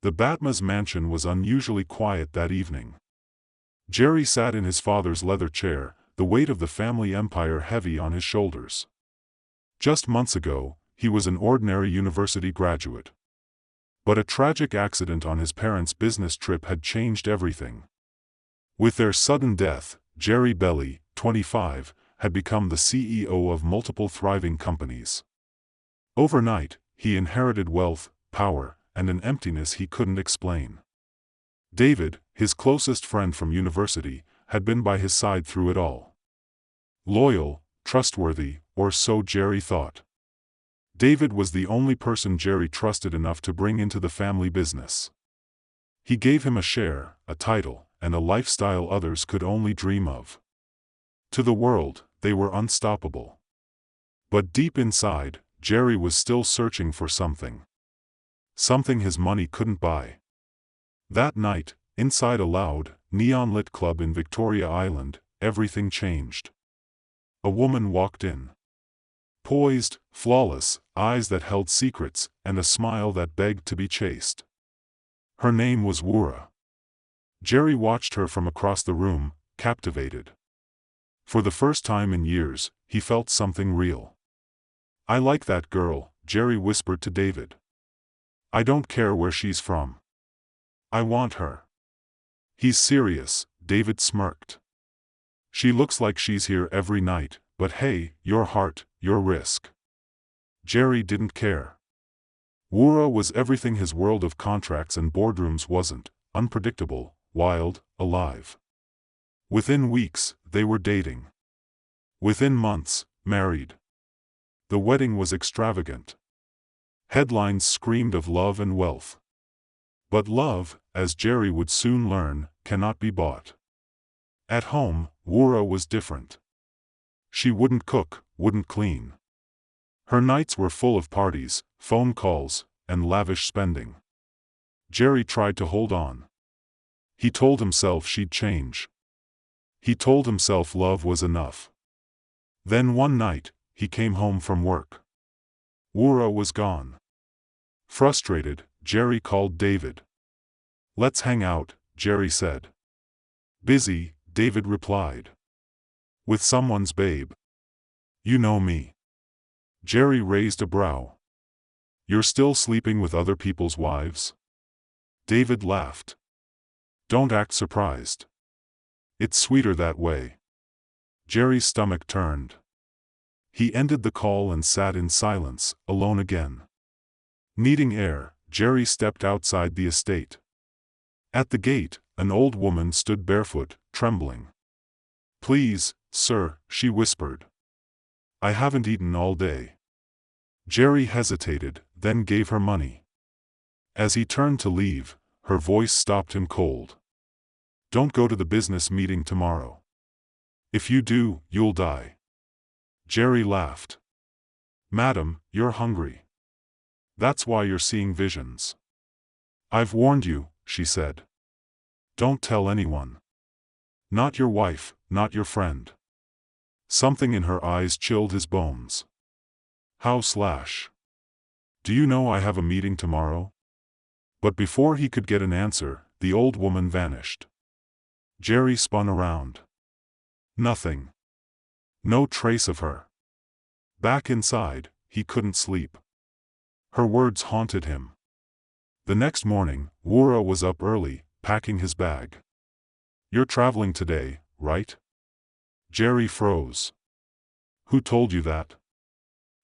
The Batma's mansion was unusually quiet that evening. Jerry sat in his father's leather chair, the weight of the family empire heavy on his shoulders. Just months ago, he was an ordinary university graduate. But a tragic accident on his parents' business trip had changed everything. With their sudden death, Jerry Belli, 25, had become the CEO of multiple thriving companies. Overnight, he inherited wealth, power, and an emptiness he couldn't explain. David, his closest friend from university, had been by his side through it all. Loyal, trustworthy, or so Jerry thought. David was the only person Jerry trusted enough to bring into the family business. He gave him a share, a title, and a lifestyle others could only dream of. To the world, they were unstoppable. But deep inside, Jerry was still searching for something. Something his money couldn't buy. That night, inside a loud, neon-lit club in Victoria Island, everything changed. A woman walked in. Poised, flawless, eyes that held secrets, and a smile that begged to be chased. Her name was Wura. Jerry watched her from across the room, captivated. For the first time in years, he felt something real. "I like that girl," Jerry whispered to David. "I don't care where she's from. I want her." "He's serious," David smirked. "She looks like she's here every night, but hey, your heart, your risk." Jerry didn't care. Wura was everything his world of contracts and boardrooms wasn't: unpredictable, wild, alive. Within weeks, they were dating. Within months, married. The wedding was extravagant. Headlines screamed of love and wealth. But love, as Jerry would soon learn, cannot be bought. At home, Wura was different. She wouldn't cook, wouldn't clean. Her nights were full of parties, phone calls, and lavish spending. Jerry tried to hold on. He told himself she'd change. He told himself love was enough. Then one night, he came home from work. Wura was gone. Frustrated, Jerry called David. "Let's hang out," Jerry said. "Busy," David replied. "With someone's babe." "You know me." Jerry raised a brow. "You're still sleeping with other people's wives?" David laughed. "Don't act surprised. It's sweeter that way." Jerry's stomach turned. He ended the call and sat in silence, alone again. Needing air, Jerry stepped outside the estate. At the gate, an old woman stood barefoot, trembling. "Please, sir," she whispered. "I haven't eaten all day." Jerry hesitated, then gave her money. As he turned to leave, her voice stopped him cold. "Don't go to the business meeting tomorrow. If you do, you'll die." Jerry laughed. "Madam, you're hungry. That's why you're seeing visions." "I've warned you," she said. "Don't tell anyone. Not your wife, not your friend." Something in her eyes chilled his bones. "Do you know I have a meeting tomorrow?" But before he could get an answer, the old woman vanished. Jerry spun around. Nothing. No trace of her. Back inside, he couldn't sleep. Her words haunted him. The next morning, Wura was up early, packing his bag. "You're traveling today, right?" Jerry froze. "Who told you that?"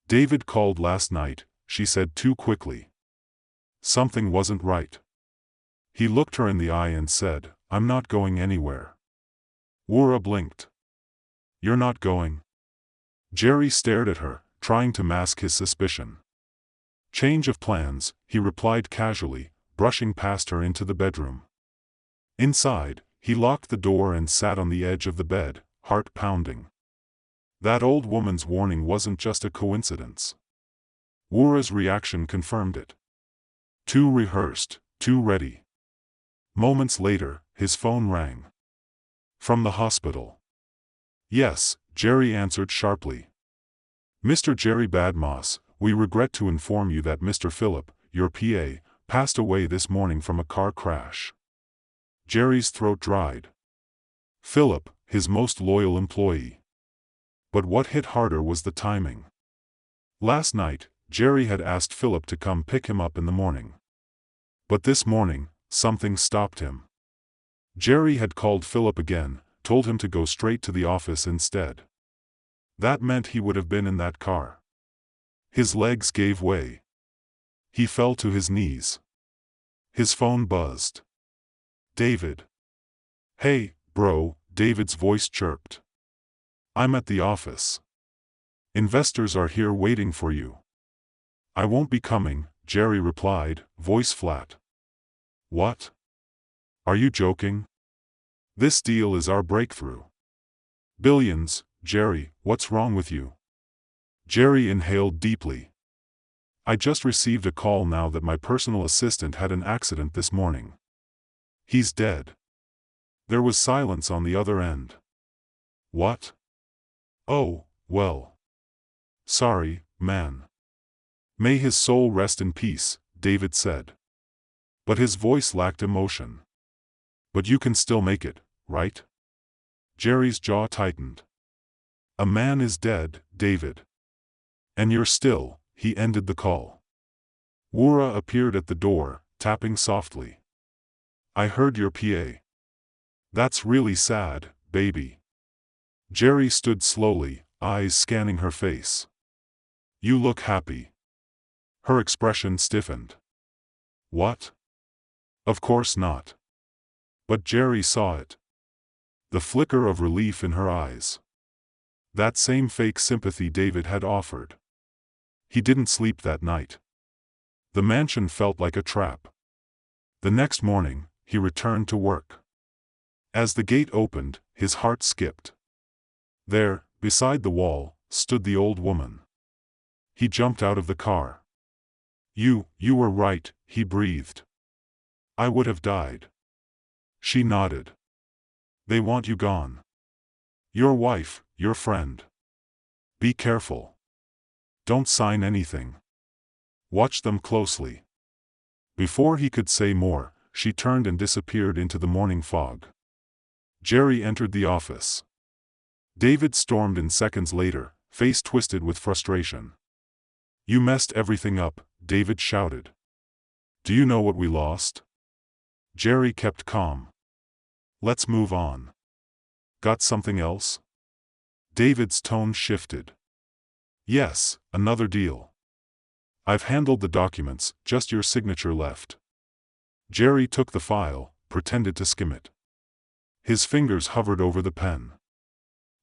"David called last night," she said too quickly. Something wasn't right. He looked her in the eye and said, "I'm not going anywhere." Wura blinked. "You're not going?" Jerry stared at her, trying to mask his suspicion. "Change of plans," he replied casually, brushing past her into the bedroom. Inside, he locked the door and sat on the edge of the bed, heart pounding. That old woman's warning wasn't just a coincidence. Wura's reaction confirmed it. Too rehearsed, too ready. Moments later, his phone rang. From the hospital. "Yes," Jerry answered sharply. "Mr. Jerry Badmoss, we regret to inform you that Mr. Philip, your PA, passed away this morning from a car crash. Jerry's throat dried. Philip, his most loyal employee. But what hit harder was the timing. Last night, Jerry had asked Philip to come pick him up in the morning. But this morning, something stopped him. Jerry had called Philip again, told him to go straight to the office instead. That meant he would have been in that car. His legs gave way. He fell to his knees. His phone buzzed. David. Hey, bro, David's voice chirped. I'm at the office. Investors are here waiting for you. I won't be coming, Jerry replied, voice flat. What? Are you joking? This deal is our breakthrough. Billions, Jerry, what's wrong with you? Jerry inhaled deeply. I just received a call now that my personal assistant had an accident this morning. He's dead. There was silence on the other end. What? Oh, well. Sorry, man. May his soul rest in peace, David said. But his voice lacked emotion. But you can still make it, right? Jerry's jaw tightened. A man is dead, David. And you're still, he ended the call. Wura appeared at the door, tapping softly. I heard your PA. That's really sad, baby. Jerry stood slowly, eyes scanning her face. You look happy. Her expression stiffened. What? Of course not. But Jerry saw it. The flicker of relief in her eyes. That same fake sympathy David had offered. He didn't sleep that night. The mansion felt like a trap. The next morning, he returned to work. As the gate opened, his heart skipped. There, beside the wall, stood the old woman. He jumped out of the car. You were right, he breathed. I would have died. She nodded. They want you gone. Your wife, your friend. Be careful. Don't sign anything. Watch them closely. Before he could say more, she turned and disappeared into the morning fog. Jerry entered the office. David stormed in seconds later, face twisted with frustration. You messed everything up, David shouted. Do you know what we lost? Jerry kept calm. Let's move on. Got something else? David's tone shifted. Yes, another deal. I've handled the documents, just your signature left. Jerry took the file, pretended to skim it. His fingers hovered over the pen.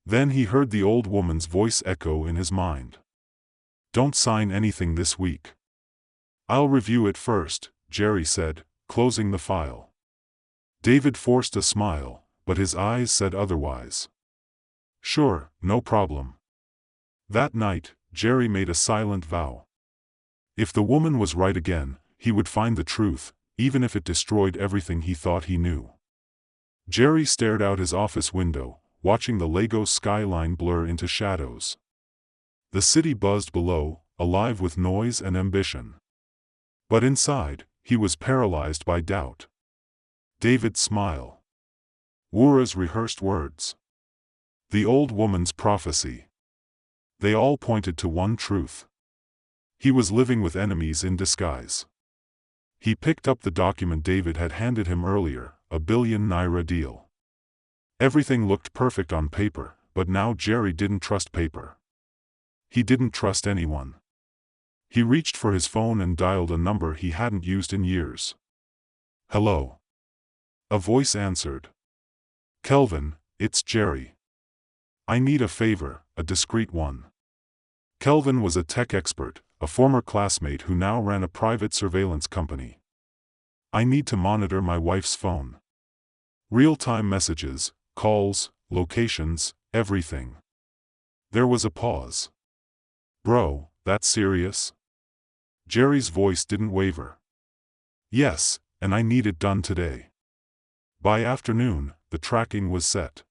Then he heard the old woman's voice echo in his mind. Don't sign anything this week. I'll review it first, Jerry said, closing the file. David forced a smile, but his eyes said otherwise. Sure, no problem. That night, Jerry made a silent vow. If the woman was right again, he would find the truth, even if it destroyed everything he thought he knew. Jerry stared out his office window, watching the Lagos skyline blur into shadows. The city buzzed below, alive with noise and ambition. But inside, he was paralyzed by doubt. David's smile. Wura's rehearsed words. The old woman's prophecy. They all pointed to one truth. He was living with enemies in disguise. He picked up the document David had handed him earlier, a billion-naira deal. Everything looked perfect on paper, but now Jerry didn't trust paper. He didn't trust anyone. He reached for his phone and dialed a number he hadn't used in years. Hello. A voice answered. Kelvin, it's Jerry. I need a favor, a discreet one. Kelvin was a tech expert, a former classmate who now ran a private surveillance company. I need to monitor my wife's phone. Real-time messages, calls, locations, everything. There was a pause. Bro, that's serious? Jerry's voice didn't waver. Yes, and I need it done today. By afternoon, the tracking was set.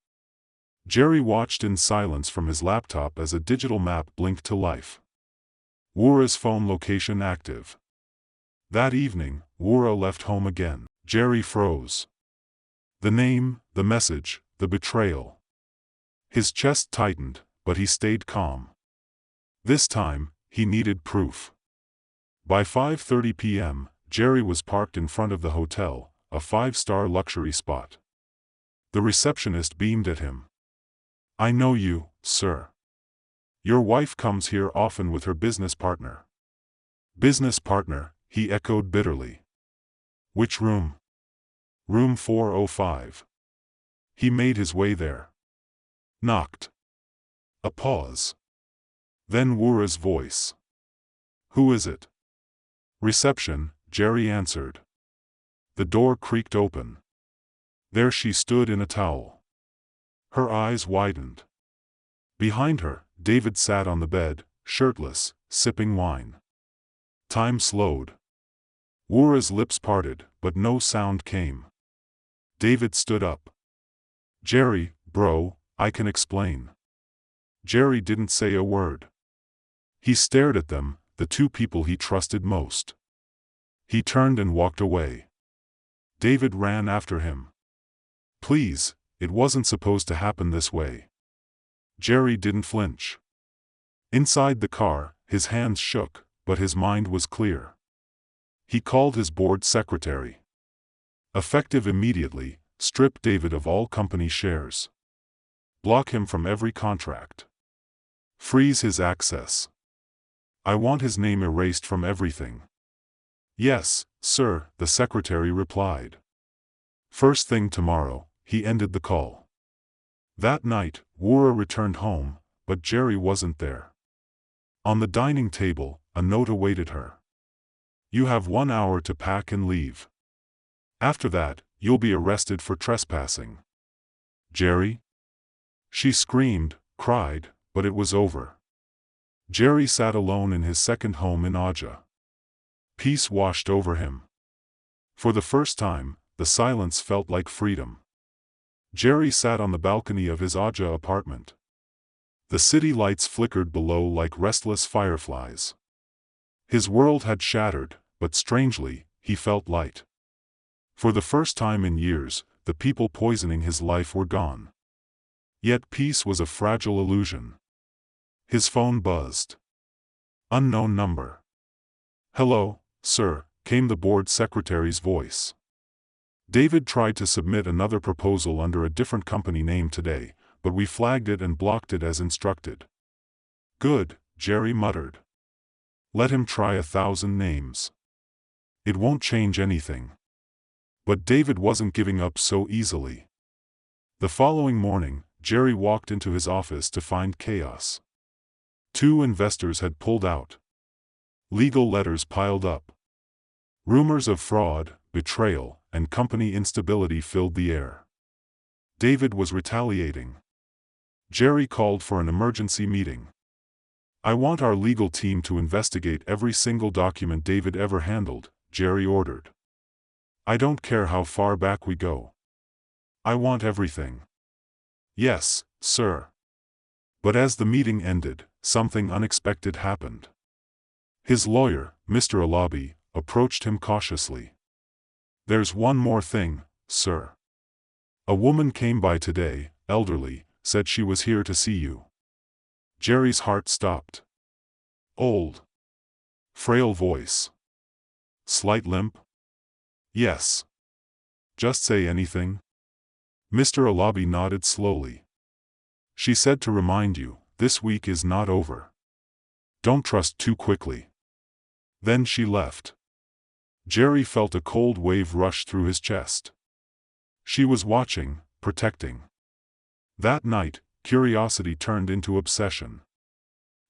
Jerry watched in silence from his laptop as a digital map blinked to life. Wura's phone location active. That evening, Wura left home again. Jerry froze. The name, the message, the betrayal. His chest tightened, but he stayed calm. This time, he needed proof. By 5:30 p.m., Jerry was parked in front of the hotel, a 5-star luxury spot. The receptionist beamed at him. "I know you, sir. Your wife comes here often with her business partner." "Business partner," he echoed bitterly. "Which room?" "Room 405. He made his way there. Knocked. A pause. Then Wura's voice. "Who is it?" "Reception," Jerry answered. The door creaked open. There she stood in a towel. Her eyes widened. Behind her, David sat on the bed, shirtless, sipping wine. Time slowed. Wura's lips parted, but no sound came. David stood up. "Jerry, bro, I can explain." Jerry didn't say a word. He stared at them, the two people he trusted most. He turned and walked away. David ran after him. "Please, it wasn't supposed to happen this way." Jerry didn't flinch. Inside the car, his hands shook, but his mind was clear. He called his board secretary. Effective immediately, strip David of all company shares. Block him from every contract. Freeze his access. I want his name erased from everything. "Yes, sir," the secretary replied. First thing tomorrow, he ended the call. That night, Wura returned home, but Jerry wasn't there. On the dining table, a note awaited her. "You have 1 hour to pack and leave. After that, you'll be arrested for trespassing." "Jerry?" She screamed, cried, but it was over. Jerry sat alone in his second home in Aja. Peace washed over him. For the first time, the silence felt like freedom. Jerry sat on the balcony of his Aja apartment. The city lights flickered below like restless fireflies. His world had shattered, but strangely, he felt light. For the first time in years, the people poisoning his life were gone. Yet peace was a fragile illusion. His phone buzzed. Unknown number. "Hello, sir," came the board secretary's voice. "David tried to submit another proposal under a different company name today, but we flagged it and blocked it as instructed." "Good," Jerry muttered. "Let him try 1,000 names. It won't change anything." But David wasn't giving up so easily. The following morning, Jerry walked into his office to find chaos. 2 investors had pulled out. Legal letters piled up. Rumors of fraud, betrayal, and company instability filled the air. David was retaliating. Jerry called for an emergency meeting. "I want our legal team to investigate every single document David ever handled," Jerry ordered. "I don't care how far back we go. I want everything." "Yes, sir." But as the meeting ended, something unexpected happened. His lawyer, Mr. Alabi, approached him cautiously. "There's one more thing, sir. A woman came by today, elderly, said she was here to see you." Jerry's heart stopped. Old. Frail voice. Slight limp? "Yes." "Just say anything." Mr. Alabi nodded slowly. "She said to remind you, this week is not over. Don't trust too quickly." Then she left. Jerry felt a cold wave rush through his chest. She was watching, protecting. That night, curiosity turned into obsession.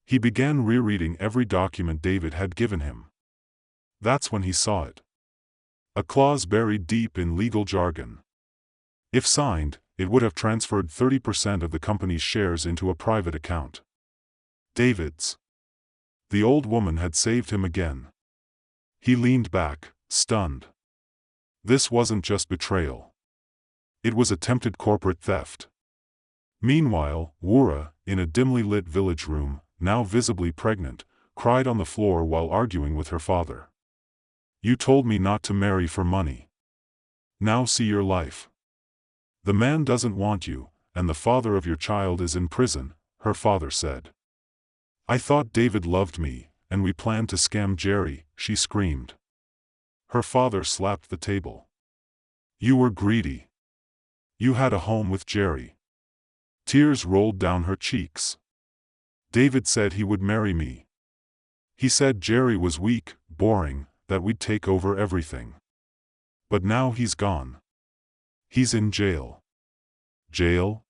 He began rereading every document David had given him. That's when he saw it. A clause buried deep in legal jargon. If signed, it would have transferred 30% of the company's shares into a private account. David's. The old woman had saved him again. He leaned back, stunned. This wasn't just betrayal. It was attempted corporate theft. Meanwhile, Wura, in a dimly lit village room, now visibly pregnant, cried on the floor while arguing with her father. You told me not to marry for money. Now see your life. The man doesn't want you, and the father of your child is in prison, her father said. I thought David loved me, and we planned to scam Jerry, she screamed. Her father slapped the table. You were greedy. You had a home with Jerry. Tears rolled down her cheeks. David said he would marry me. He said Jerry was weak, boring, that we'd take over everything. But now he's gone. He's in jail. Jail?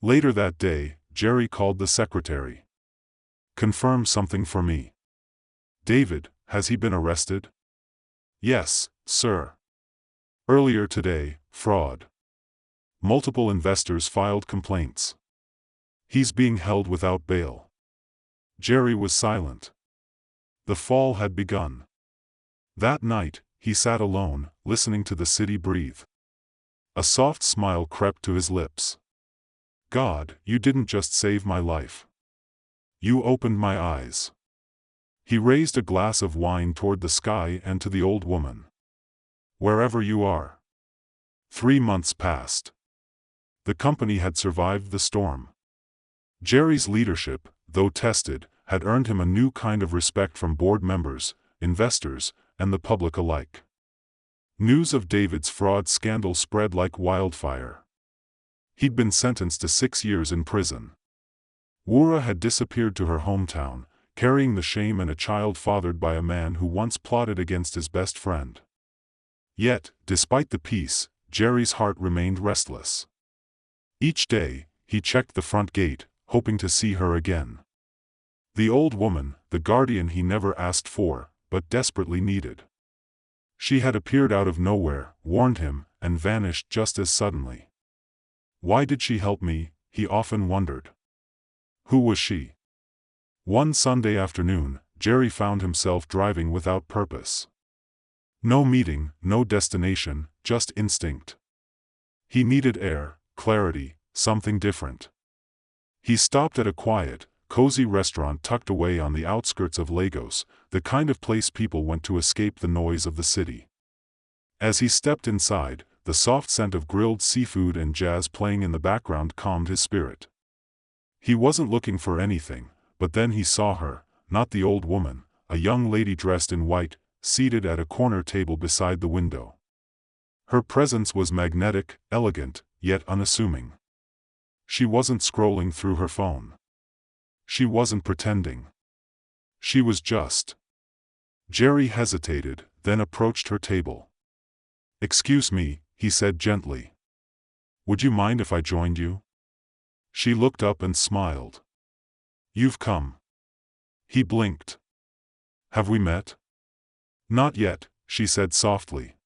Later that day, Jerry called the secretary. Confirm something for me. David, has he been arrested? Yes, sir. Earlier today, fraud. Multiple investors filed complaints. He's being held without bail. Jerry was silent. The fall had begun. That night, he sat alone, listening to the city breathe. A soft smile crept to his lips. God, you didn't just save my life. You opened my eyes. He raised a glass of wine toward the sky and to the old woman. Wherever you are. 3 months passed. The company had survived the storm. Jerry's leadership, though tested, had earned him a new kind of respect from board members, investors, and the public alike. News of David's fraud scandal spread like wildfire. He'd been sentenced to 6 years in prison. Wura had disappeared to her hometown, carrying the shame and a child fathered by a man who once plotted against his best friend. Yet, despite the peace, Jerry's heart remained restless. Each day, he checked the front gate, hoping to see her again. The old woman, the guardian he never asked for, but desperately needed. She had appeared out of nowhere, warned him, and vanished just as suddenly. Why did she help me, he often wondered. Who was she? One Sunday afternoon, Jerry found himself driving without purpose. No meeting, no destination, just instinct. He needed air, clarity, something different. He stopped at a quiet, cozy restaurant tucked away on the outskirts of Lagos, the kind of place people went to escape the noise of the city. As he stepped inside, the soft scent of grilled seafood and jazz playing in the background calmed his spirit. He wasn't looking for anything, but then he saw her, not the old woman, a young lady dressed in white, seated at a corner table beside the window. Her presence was magnetic, elegant, yet unassuming. She wasn't scrolling through her phone. She wasn't pretending. She was just. Jerry hesitated, then approached her table. Excuse me, he said gently. Would you mind if I joined you? She looked up and smiled. You've come. He blinked. Have we met? Not yet, she said softly.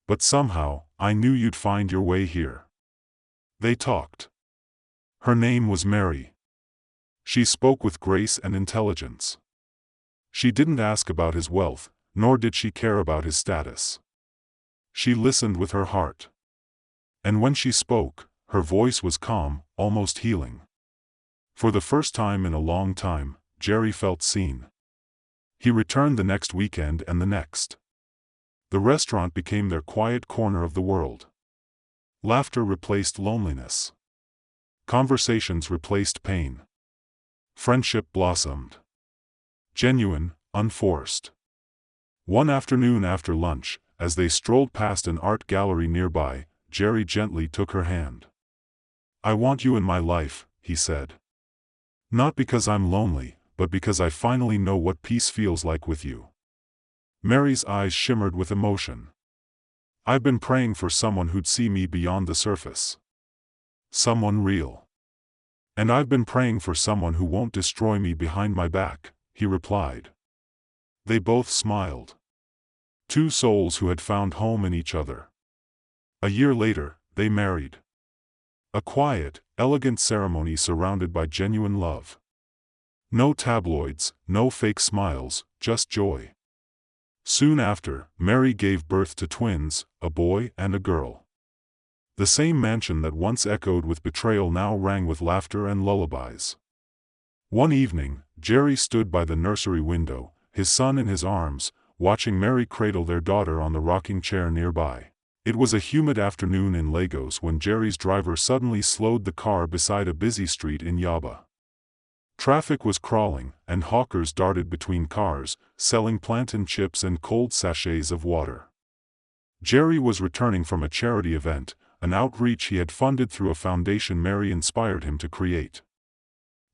But somehow, I knew you'd find your way here. They talked. Her name was Mary. She spoke with grace and intelligence. She didn't ask about his wealth, nor did she care about his status. She listened with her heart. And when she spoke, her voice was calm, almost healing. For the first time in a long time, Jerry felt seen. He returned the next weekend and the next. The restaurant became their quiet corner of the world. Laughter replaced loneliness. Conversations replaced pain. Friendship blossomed. Genuine, unforced. One afternoon after lunch, as they strolled past an art gallery nearby, Jerry gently took her hand. I want you in my life, he said. Not because I'm lonely, but because I finally know what peace feels like with you. Mary's eyes shimmered with emotion. I've been praying for someone who'd see me beyond the surface. Someone real. And I've been praying for someone who won't destroy me behind my back, he replied. They both smiled. Two souls who had found home in each other. A year later, they married. A quiet, elegant ceremony surrounded by genuine love. No tabloids, no fake smiles, just joy. Soon after, Mary gave birth to twins, a boy and a girl. The same mansion that once echoed with betrayal now rang with laughter and lullabies. One evening, Jerry stood by the nursery window, his son in his arms, watching Mary cradle their daughter on the rocking chair nearby. It was a humid afternoon in Lagos when Jerry's driver suddenly slowed the car beside a busy street in Yaba. Traffic was crawling, and hawkers darted between cars, selling plantain chips and cold sachets of water. Jerry was returning from a charity event, an outreach he had funded through a foundation Mary inspired him to create.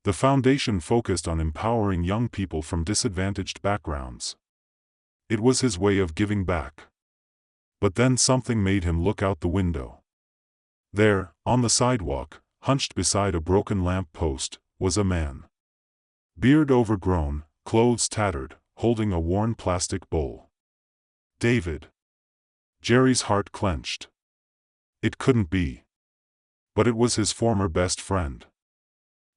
The foundation focused on empowering young people from disadvantaged backgrounds. It was his way of giving back. But then something made him look out the window. There, on the sidewalk, hunched beside a broken lamp post, was a man. Beard overgrown, clothes tattered, holding a worn plastic bowl. David. Jerry's heart clenched. It couldn't be. But it was his former best friend.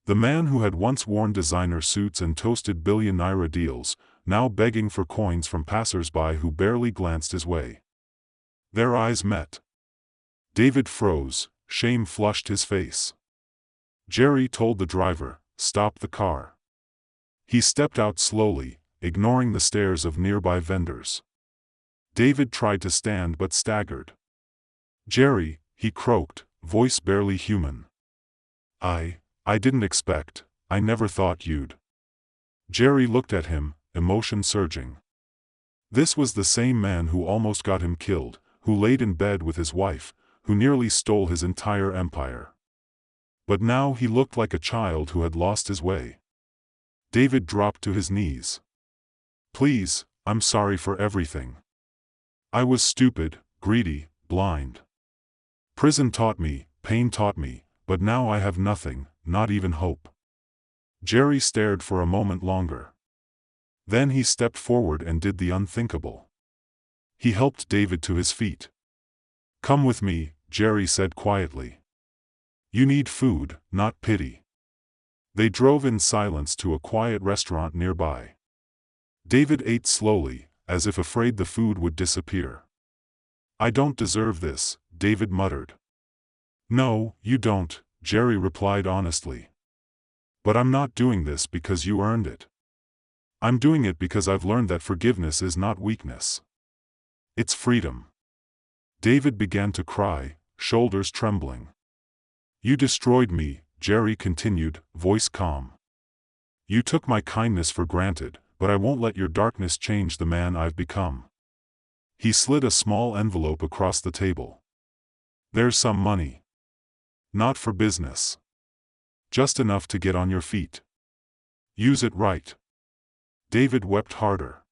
The man who had once worn designer suits and toasted billion-naira deals, now begging for coins from passers-by who barely glanced his way. Their eyes met. David froze, shame flushed his face. Jerry told the driver, "Stop the car." He stepped out slowly, ignoring the stares of nearby vendors. David tried to stand but staggered. "Jerry," he croaked, voice barely human. I didn't expect, I never thought you'd." Jerry looked at him, emotion surging. This was the same man who almost got him killed, who laid in bed with his wife, who nearly stole his entire empire. But now he looked like a child who had lost his way. David dropped to his knees. "Please, I'm sorry for everything. I was stupid, greedy, blind. Prison taught me, pain taught me, but now I have nothing, not even hope." Jerry stared for a moment longer. Then he stepped forward and did the unthinkable. He helped David to his feet. "Come with me," Jerry said quietly. "You need food, not pity." They drove in silence to a quiet restaurant nearby. David ate slowly, as if afraid the food would disappear. "I don't deserve this," David muttered. "No, you don't," Jerry replied honestly. "But I'm not doing this because you earned it. I'm doing it because I've learned that forgiveness is not weakness. It's freedom." David began to cry, shoulders trembling. "You destroyed me," Jerry continued, voice calm. "You took my kindness for granted, but I won't let your darkness change the man I've become." He slid a small envelope across the table. "There's some money. Not for business. Just enough to get on your feet. Use it right." David wept harder.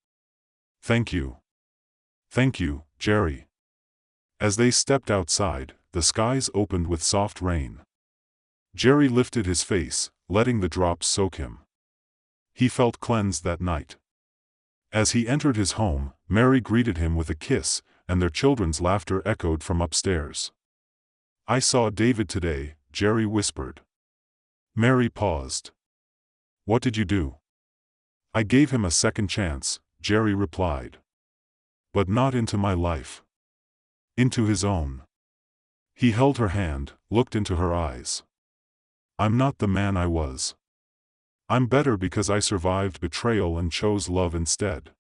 "Thank you. Thank you, Jerry." As they stepped outside, the skies opened with soft rain. Jerry lifted his face, letting the drops soak him. He felt cleansed that night. As he entered his home, Mary greeted him with a kiss, and their children's laughter echoed from upstairs. "I saw David today," Jerry whispered. Mary paused. "What did you do?" "I gave him a second chance," Jerry replied. "But not into my life. Into his own." He held her hand, looked into her eyes. "I'm not the man I was. I'm better because I survived betrayal and chose love instead.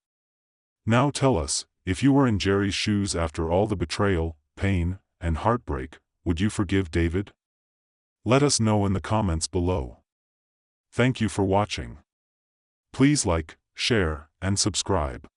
Now tell us, if you were in Jerry's shoes after all the betrayal, pain, and heartbreak, would you forgive David? Let us know in the comments below. Thank you for watching. Please like, share, and subscribe.